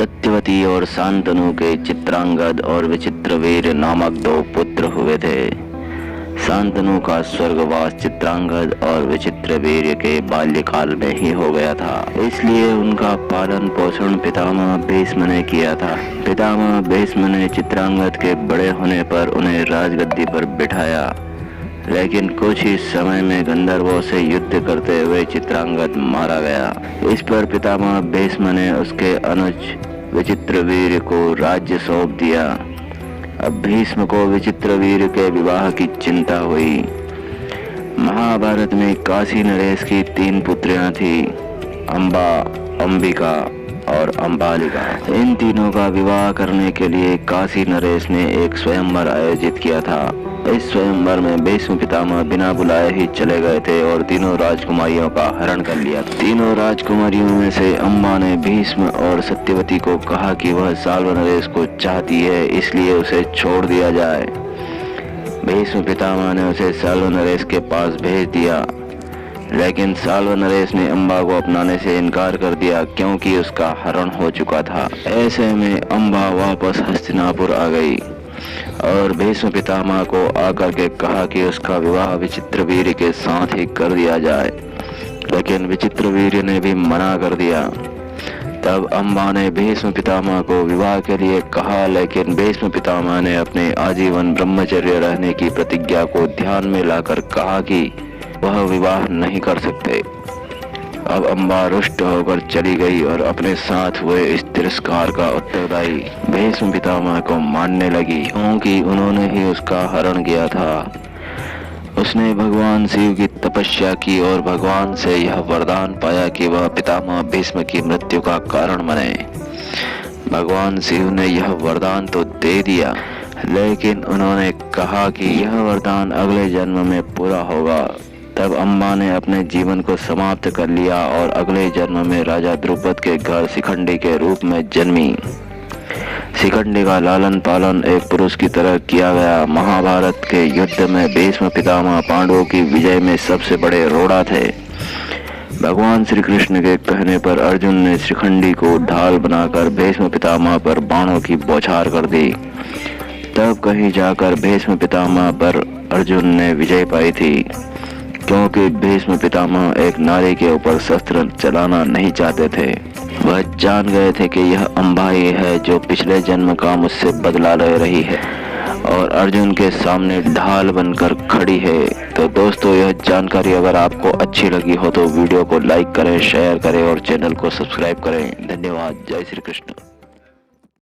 सत्यवती और शांतनु के चित्रांगद और विचित्रवीर्य नामक दो पुत्र हुए थे। शांतनु का स्वर्गवास चित्रांगद और विचित्रवीर्य के बाल्यकाल में ही हो गया था, इसलिए उनका पालन पोषण पितामह भीष्म ने किया था। पितामह भीष्म ने चित्रांगद के बड़े होने पर उन्हें राजगद्दी पर बिठाया, लेकिन कुछ ही समय में गंधर्वों से युद्ध करते हुए चित्रांगद मारा गया। इस पर पितामह भीष्म ने उसके अनुज विचित्रवीर्य को राज्य सौंप दिया। अब भीष्म को विचित्रवीर्य के विवाह की चिंता हुई। महाभारत में काशी नरेश की 3 पुत्रियां थी, अंबा, अंबिका और अंबालिका। इन तीनों का विवाह करने के लिए काशी नरेश ने एक स्वयंवर आयोजित किया था। इस स्वयंवर में भीष्म पितामह बिना बुलाए ही चले गए थे और तीनों राजकुमारियों का हरण कर लिया। तीनों राजकुमारियों में से अंबा ने भीष्म और सत्यवती को कहा कि वह साल्व नरेश को चाहती है, इसलिए उसे छोड़ दिया जाए। भीष्म पितामह ने उसे साल्व नरेश के पास भेज दिया, लेकिन साल्व नरेश ने अंबा को अपनाने से इनकार कर दिया क्योंकि उसका हरण हो चुका था। ऐसे में अंबा वापस हस्तिनापुर आ गई और भीष्म पितामह को आकर के कहा कि उसका विवाह विचित्रवीर्य के साथ ही कर दिया जाए, लेकिन विचित्रवीर्य ने भी मना कर दिया। तब अंबा ने भीष्म पितामह को विवाह के लिए कहा, लेकिन भीष्म पितामह ने अपने आजीवन ब्रह्मचर्य रहने की प्रतिज्ञा को ध्यान में लाकर कहा कि वह विवाह नहीं कर सकते। अब अंबा रुष्ट होकर चली गई और अपने साथ हुए इस तिरस्कार का उत्तरदायी भीष्म पितामह को मानने लगी, क्योंकि उन्होंने ही उसका हरण किया था। उसने भगवान शिव की तपस्या की और भगवान से यह वरदान पाया कि वह पितामह भीष्म की मृत्यु का कारण बने। भगवान शिव ने यह वरदान तो दे दिया, लेकिन उन्होंने कहा कि यह वरदान अगले जन्म में पूरा होगा। तब अंबा ने अपने जीवन को समाप्त कर लिया और अगले जन्म में राजा द्रुपद के घर शिखंडी के रूप में जन्मी। शिखंडी का लालन पालन एक पुरुष की तरह किया गया। महाभारत के युद्ध में भीष्म पितामह पांडवों की विजय में सबसे बड़े रोड़ा थे। भगवान श्री कृष्ण के कहने पर अर्जुन ने शिखंडी को ढाल बनाकर भीष्म पितामह पर बाणों की बौछार कर दी। तब कहीं जाकर भीष्म पितामह पर अर्जुन ने विजय पाई थी, क्योंकि भीष्म पितामह एक नारी के ऊपर शस्त्र चलाना नहीं चाहते थे। वह जान गए थे कि यह अंबा ही है जो पिछले जन्म का मुझसे बदला ले रही है और अर्जुन के सामने ढाल बनकर खड़ी है। तो दोस्तों, यह जानकारी अगर आपको अच्छी लगी हो तो वीडियो को लाइक करें, शेयर करें और चैनल को सब्सक्राइब करें। धन्यवाद। जय श्री कृष्ण।